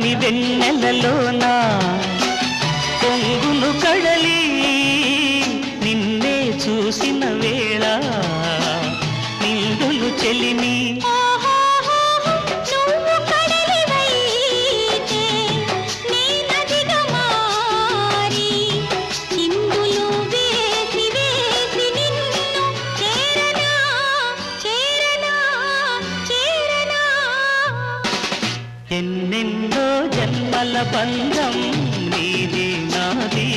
చల్లని వెన్నెలలోనా పొంగును కడలి నిన్నే చూసిన వేళ నిండును చెలిమి ఎన్నెన్నో జన్మల బంధం నీది నాది